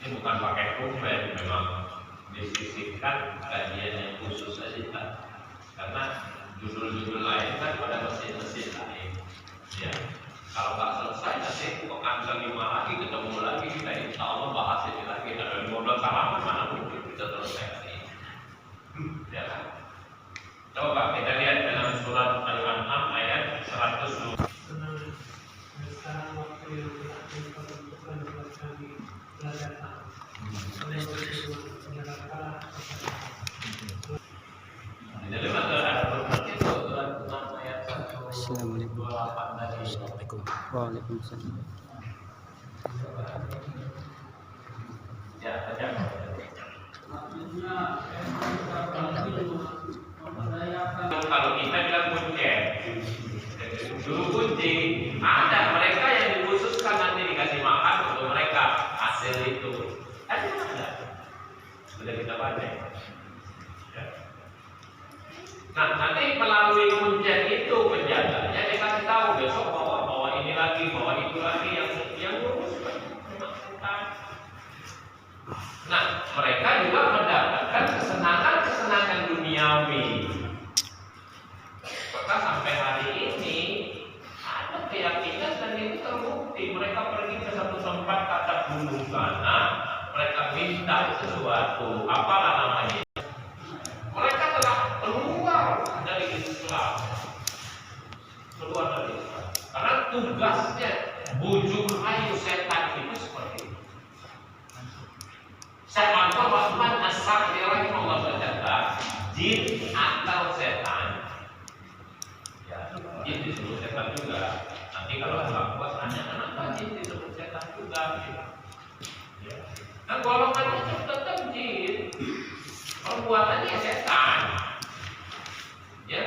Ini bukan pakai pulpen, memang disisihkan kajian yang khusus saja. Karena judul-judul lain kan pada mesin-mesin lain. Ya, kalau nggak selesai nanti akan kelima lagi, ketemu lagi kita insya Allah bahas ini lagi. Ada 15 halaman mana mungkin bisa selesai hari ini. Ya kan? Coba kita lihat dalam surat Al-An'am ayat 102. Sekarang waktu yang telah ditentukan buat kami telah datang. Oleh penyelenggara Jadi ada berbagai surat ayat 128 tadi. Assalamualaikum. Waalaikumsalam. Ya, baca. Kalau kita bilang kuncen, dulu kunci, ada mereka yang dikhususkan nanti dikasih makan untuk mereka hasil itu. Ada, sudah kita baca. Ya. Nah, nanti melalui kuncen itu penjaganya dikasih tahu besok bawa ini lagi, bawa itu lagi yang ngurus. Nah, mereka juga mendapatkan kesenangan duniawi. Maka sampai hari ini ada keyakinan dan itu terbukti. Mereka pergi ke satu tempat kata gunung sana, mereka minta sesuatu, apalah namanya. Mereka telah keluar dari Islam, karena tugasnya bujuk rayu setan itu seperti itu. Syekh Abdul Rahman As-Sa'di rahimahullah berkata, jin atau setan, ya, jin disebut setan juga. Nanti kalau kurang puas tanya kenapa jin disebut setan juga, ya. Nah, golongannya tetap jin, perbuatannya setan, ya.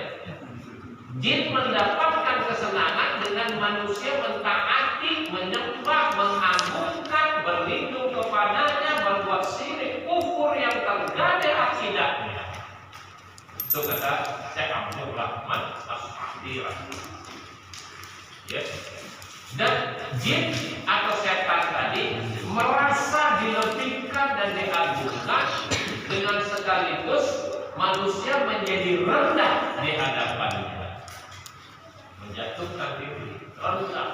Jin mendapatkan kesenangan dengan manusia mentaati, menyembah, mengagungkan, berlindung kepadanya, berbuat syirik, kufur yang terjadi akidahnya. Itu kata Syekh Abdul Rahman As-Sa'di. Ya. Dan jin atau setan tadi merasa dilebihkan dan diagungkan, dengan sekaligus manusia menjadi rendah di hadapannya. Menjatuhkan diri, rendah.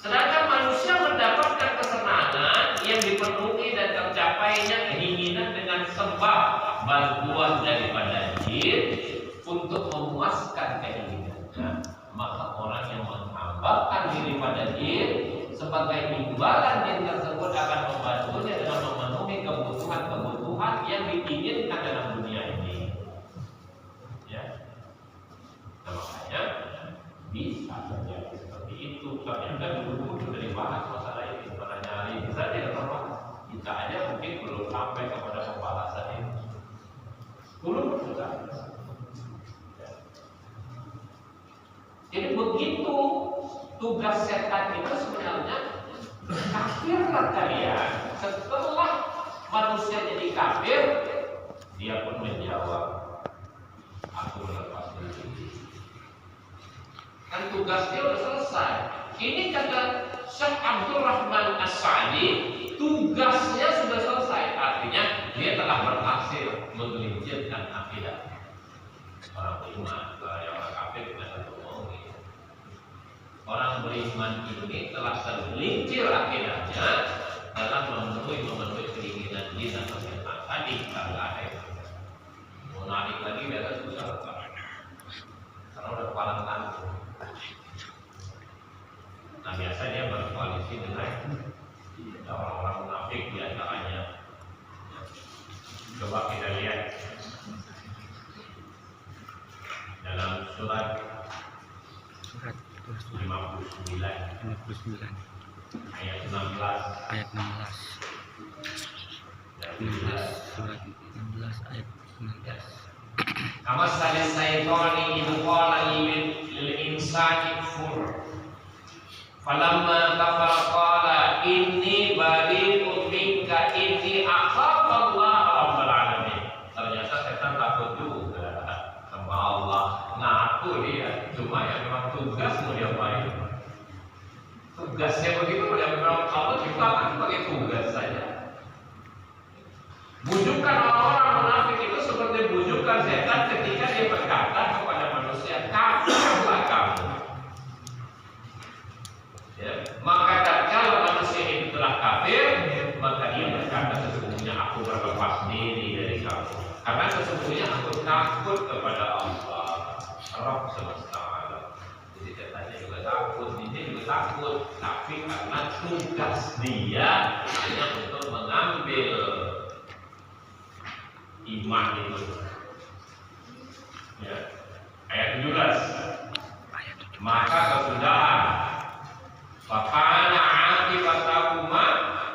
Sedangkan manusia mendapatkan kesenangan yang dipenuhi dan tercapainya keinginan dengan sembah bantuan daripada jin untuk memuaskan keinginannya. Maka orang yang menghambakan diri pada jin sebagai imbalan jin tersebut akan membantunya dengan memenuhi kebutuhan-kebutuhan yang diinginkan dalam dunia ini. Ya. Nah, makanya bisa terjadi seperti itu. Ternyata dulu sudah dibahas masalah ini, bukan hanya hari ini saja, teman. Kita aja mungkin belum sampai kepada pembahasan ini. Dulu sudah. Ya. Jadi begitu tugas setan itu sebenarnya kafirlah kalian. Setelah manusia jadi kafir, dia pun menjawab, aku lepas diri. Kan tugasnya sudah selesai. Ini kata Syekh Abdul Rahman As-Sa'di, tugasnya sudah selesai. Artinya dia telah berhasil menggelincirkan akidah orang beriman. Yang orang kafir tidak satu ngomongin. Orang beriman ini telah tergelincir akidahnya dalam memenuhi keinginan jin atau setan tadi. Kalau ada yang mau narik lagi biasa susah karena udah kepala tanggung. Nah, biasa dia berkoalisi dengan orang-orang munafik di antaranya. Coba kita lihat dalam surat 59 ayat 16. Ayat 16. Surat 16 ayat 16. Kama syaitani idh qala lil insani kfur falamma kafara qala inni bari'un minka inni akhafu Allah rabbul alamin. Ternyata setan takut juga sama Allah, ngaku dia, cuma yang memang tugas mau diapain. tugasnya begitu, ya memang Allah ciptakan sebagai tugas saja. Bujukan orang-orang munafik itu seperti bujukan setan ketika dia berkata kepada manusia, kafirlah kamu. Ya. Maka kalau manusia itu telah kafir, maka dia berkata, sesungguhnya aku berlepas diri dari kamu, karena sesungguhnya aku takut kepada Allah, Rabb semesta alam. Jadi katanya juga takut, ini juga takut, tapi karena tugas dia hanya untuk mengambil iman itu. Ya. Ayat 17. Maka kesudahan fakana akibatahuma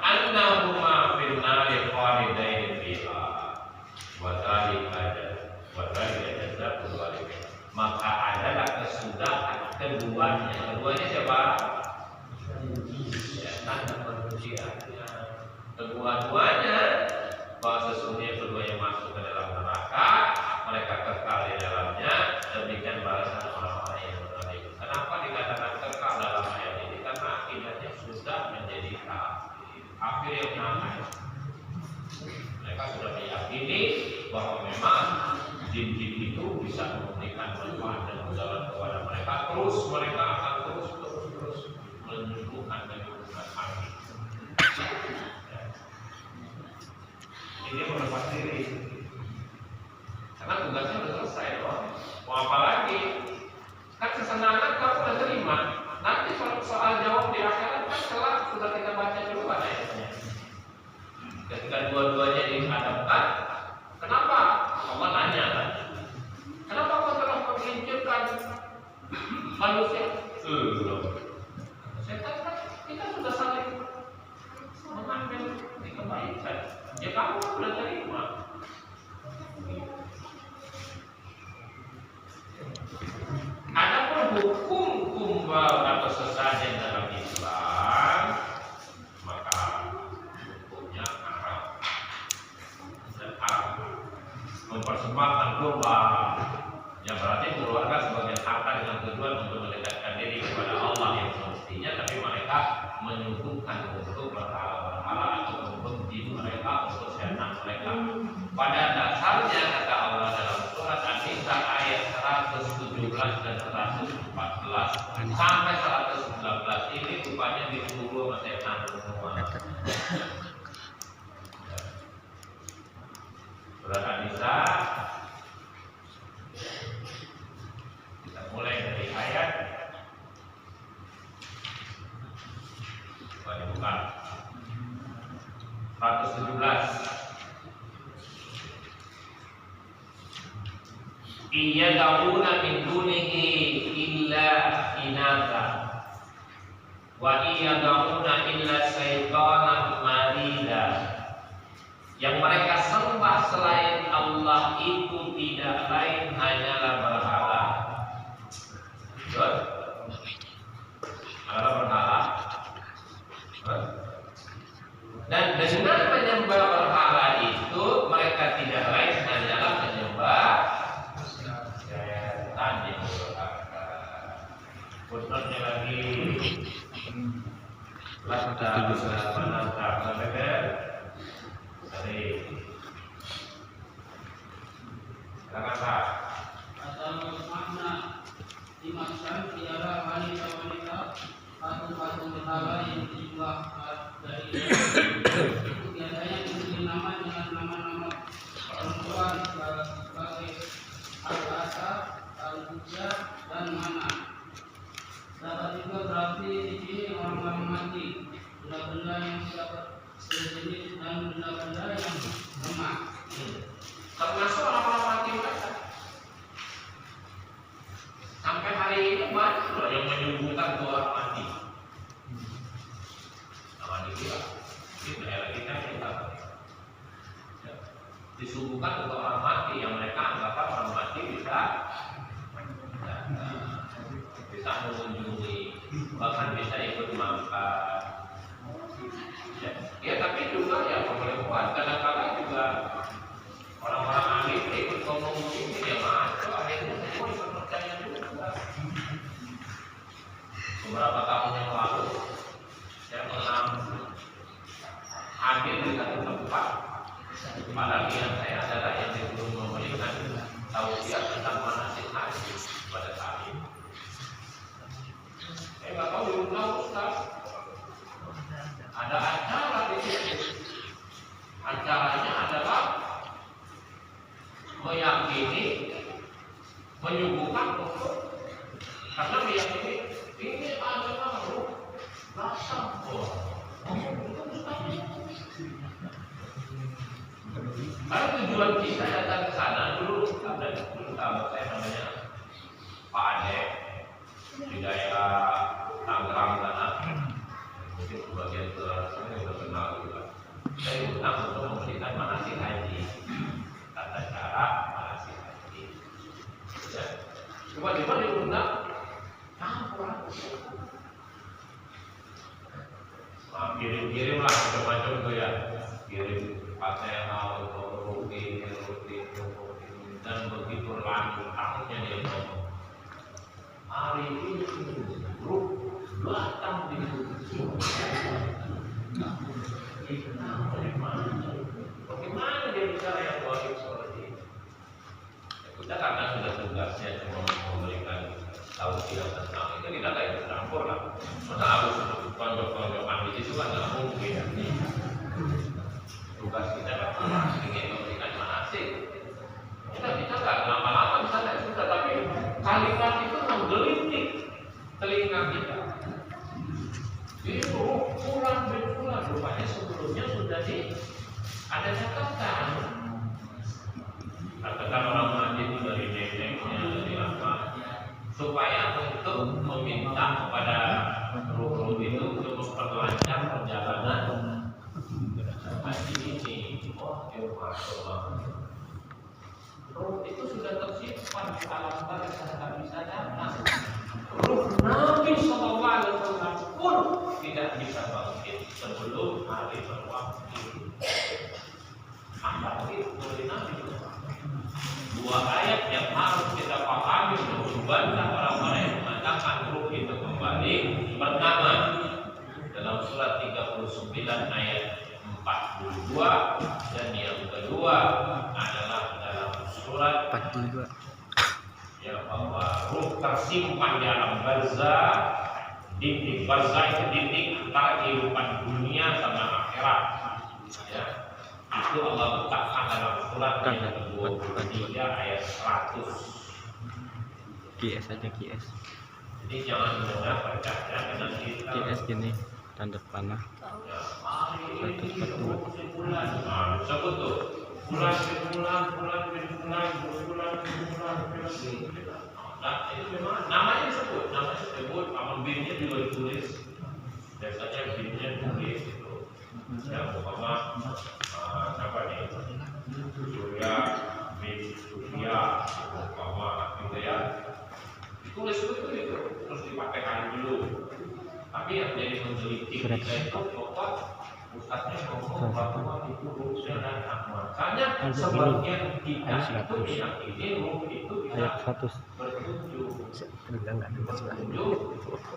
annahuma fil nari khalidain fiha wa dzalika jazaa'ul zalimin. Maka adalah kesudahan keduanya siapa? Setan dan manusia. Kedua-duanya bahwa sesungguhnya keduanya masuk ke dalam neraka, mereka kekal di dalamnya, demikian balasan orang-orang yang berzalim. Kenapa dikatakan kekal dalam ayat ini? Karena akidahnya sudah menjadi kafir yang namanya. Mereka sudah meyakini bahwa memang jin-jin itu bisa memberikan manfaat dan mudarat kepada mereka. Terus mereka akan terus menyembuhkan dan menyembuhkan hati. Ini melepas diri, karena tugasnya sudah selesai loh. Mau apa lagi? Kan kesenangan kamu sudah terima. Nanti soal jawab di akhirat kan kelak sudah kita baca dulu ayatnya. Ketika dua-duanya dihadapkan, kenapa? Allah nanya kan? Kenapa kau telah menginjilkan manusia? Belum. Setan kan kita sudah saling mengambil di kebaikan. Ya kamu sudah terima. Adapun hukum kumbal atau sesajen dalam Islam, maka hukumnya haram dan haram. Mempersembahkan kumbal, yang berarti mengeluarkan sebagian harta dengan tujuan untuk mendekatkan diri kepada Allah yang semestinya, tapi mereka menyuguhkan untuk berhala-berhala atau untuk jin mereka, untuk setan mereka. Pada dasarnya kata Allah dalam surat An-Nisa ayat 117 dan 114 sampai 119 ini rupanya disuruh sama setan semua. Surat An-Nisa, kita mulai dari ayat bukan 117. Iya dauna min dunihi illa inatha wa iya dauna illa syaitanan marida. Yang mereka sembah selain Allah itu tidak lain hanyalah berhala. Betul? Adalah berhala. Dan dengan menyembah berhala itu mereka tidak lain hanyalah menyembah setan yang berhala. Footnote-nya lagi lasta menangkap berbeda dari kata atau makna dimaksud ialah wanita-wanita patung-patung berhala yang dijumlah dari itu biasanya diberi nama dengan nama-nama perempuan sebagai Al-Asa, Al-Hujjah, dan Mana. Dapat juga berarti di sini orang-orang mati, benda-benda yang tidak sejenis dan benda-benda yang lemah. Termasuk orang-orang mati mereka. Sampai hari ini banyak loh yang menyembuhkan orang mati. Nama dia, di daerah kita disuguhkan untuk orang mati yang mereka anggap orang mati bisa mengunjungi, bahkan bisa ikut makan. Ya tapi juga ya boleh buat. Kadang-kadang juga orang-orang alim ikut ngomong ini dia masuk, akhirnya semua ikut percaya juga. Beberapa tahun yang lalu tahu diundang Ustaz. Ada acara di situ. Acaranya adalah meyakini, menyuguhkan untuk karena meyakini ini adalah ruh rasa karena tujuan kita datang ke sana dulu sahabat saya namanya Pak Ade di daerah Tangerang sana, mungkin sebagian saya sudah kenal juga. Saya undang untuk memberikan manasik haji, tata cara manasik haji. Ya. Tiba-tiba diundang, kirim-kirim lah macam-macam tuh ya, kirim Fatihah untuk rutin, dan begitu lanjut tahunnya dia ngomong. Hari ini grup datang di bagaimana dia bicara yang wajib seperti ini? Kita karena sudah tugasnya cuma memberikan tausiah tentang itu, tidak ada yang campur lah. Masa aku konjok-konjokan di situ kan nggak mungkin. Tugas kita kan ingin memberikan manasik. Kita nggak lama-lama di sana sudah, tapi kalimat itu menggelitik telinga kita. Itu bulan rupanya sebelumnya sudah ada catatan. Katakan orang mati itu dari neneknya, dari apa, supaya untuk meminta kepada ruh-ruh itu untuk memperlancar perjalanan haji ini. Oh, ya Masya. Ruh itu sudah tersimpan di alam barzah, tak bisa datang. Ruh Nabi Sallallahu Alaihi Wasallam pun tidak bisa bangkit sebelum hari berwaktu. Apalagi dari Nabi. Dua ayat yang harus kita pahami untuk membantah orang-orang yang mengatakan ruh itu kembali. Pertama, dalam surat 39 ayat 42, dan yang kedua adalah dalam surat 42 ya, bahwa ruh tersimpan di alam barzah. Dinding barzah itu dinding antara kehidupan dunia sama akhirat. Ya, itu Allah letakkan dalam surat yang ke-23 ayat 100. QS aja QS. Jadi jangan mudah percaya dengan kita. QS gini tanda panah. Ya, hari ini bulan. Nah, disebut tuh bulan. Nah, itu memang namanya disebut, amal binnya juga ditulis. Biasanya binnya tulis itu. Ya, umpama apa nih? Surya bin Surya, umpama gitu ya. Ditulis itu terus dipakai kain dulu. Tapi yang jadi menggelitik kita itu pokok Ustaznya ngomong bahwa itu ruhnya datang. Makanya sebagian kita itu meyakini ruh itu bisa berkunjung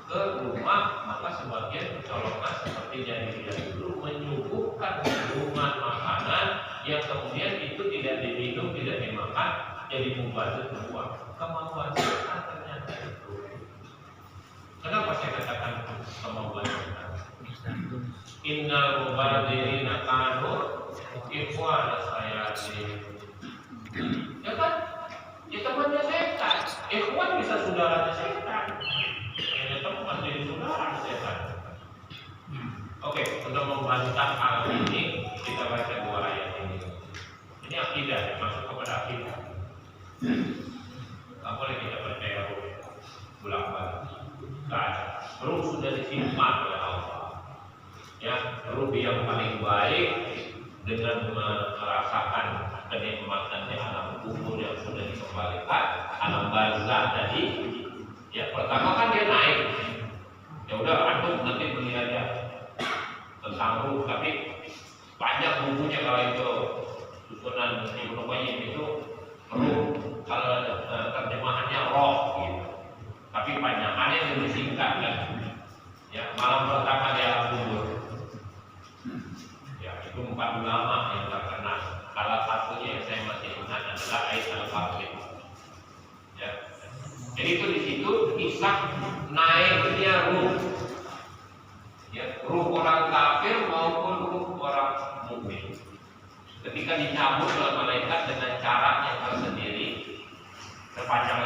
ke rumah. Maka sebagian kecolongan seperti jahiliyah dulu menyuguhkan minuman makanan yang kemudian itu tidak diminum, tidak dimakan, jadi mubazir uang. Kemampuan setan ternyata itu. Kenapa saya katakan kemampuan setan? Innal mubadzirina kanu ikhwana sayatin. Ya kan? Ya temannya setan. Ikhwan bisa saudaranya setan. Ya teman jadi saudara setan. Oke, untuk membantah hal ini kita baca dua ayat ini. Ini akidah, masuk kepada akidah. Tidak boleh kita percaya ruh bolak-balik. Ruh sudah disimpan oleh Allah. Ya, ruh yang paling baik dengan merasakan kenikmatan di alam kubur yang sudah dikembalikan, alam barzah tadi. Ya, pertama kan dia naik. Ya udah, antum nanti beli aja tentang ruh, tapi banyak bukunya kalau itu susunan Ibnu Qayyim itu ruh, kalau terjemahannya roh gitu. Tapi panjangannya lebih singkat kan. Ya, malam pertama di alam kubur. Ya, itu 4 ulama yang terkenal. Salah satunya yang saya masih ingat adalah Ais Al-Qarni. Ya. Jadi itu di situ kisah naiknya ruh ya, ruh orang kafir maupun ruh orang mukmin. Ketika dicabut oleh malaikat dengan cara yang tersendiri, terpanjang